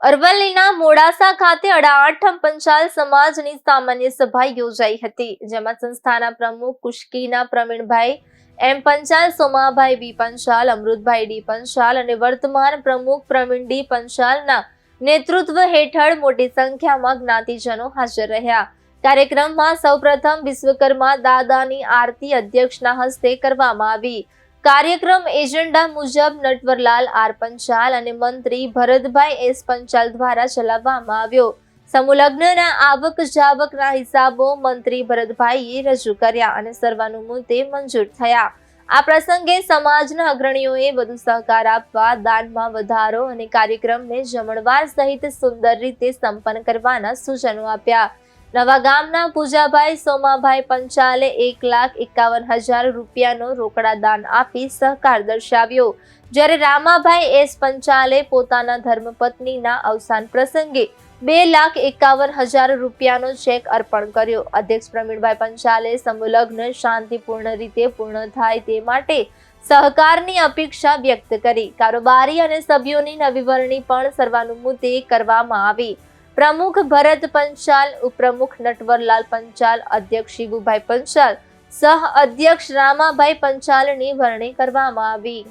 અરવલ્લીના મોડાસા ખાતે અડાઆઠમ પંચાલ સમાજની સામાન્ય સભા યોજાઈ હતી, જેમાં સંસ્થાના પ્રમુખ કુશ્કીના પ્રવીણભાઈ એમ પંચાલ, સોમાભાઈ બી પંચાલ, અમૃતભાઈ ડી પંચાલ અને વર્તમાન પ્રમુખ પ્રવીણ ડી પંચાલના નેતૃત્વ હેઠળ મોટી સંખ્યામાં જ્ઞાતિજનો હાજર રહ્યા. કાર્યક્રમમાં સૌપ્રથમ વિશ્વકર્મા દાદાની આરતી અધ્યક્ષના હસ્તે કરવામાં આવી. કાર્યક્રમ એજન્ડા મુજબ નટવરલાલ આર પંચાલ અને મંત્રી ભરતભાઈ એસ પંચાલ દ્વારા ચલાવવામાં આવ્યો. સમૂહ લગ્નના આવક જાવકના હિસાબો મંત્રી ભરતભાઈએ રજૂ કર્યા અને સર્વાનુમતે મંજૂર થયા. આ પ્રસંગે સમાજના અગ્રણીઓએ વધુ સહકાર આપવા, દાનમાં વધારો અને કાર્યક્રમને જમણવાર સહિત સુંદર રીતે સંપન્ન કરવાના સૂચનો આપ્યા. નવા ગામના પૂજાભાઈ સોમાભાઈ પંચાલે 1,51,000 રૂપિયાનો રોકડા દાન આપી સહકાર દર્શાવ્યો, જ્યારે રામાભાઈ એસ પંચાલે પોતાના ધર્મપત્નીના અવસાન પ્રસંગે 2,51,000 રૂપિયાનો ચેક અર્પણ કર્યો. અધ્યક્ષ પ્રવીણભાઈ પંચાલે સમૂહ લગ્ન શાંતિપૂર્ણ રીતે પૂર્ણ થાય તે માટે સહકારની અપેક્ષા વ્યક્ત કરી. કારોબારી અને સભ્યોની નવી વરણી પણ સર્વાનુમતે કરવામાં આવી. પ્રમુખ ભરત પંચાલ, ઉપપ્રમુખ નટવરલાલ પંચાલ, અધ્યક્ષ શિવુભાઈ પંચાલ, સહ અધ્યક્ષ રામાભાઈ પંચાલની વરણી કરવામાં આવી.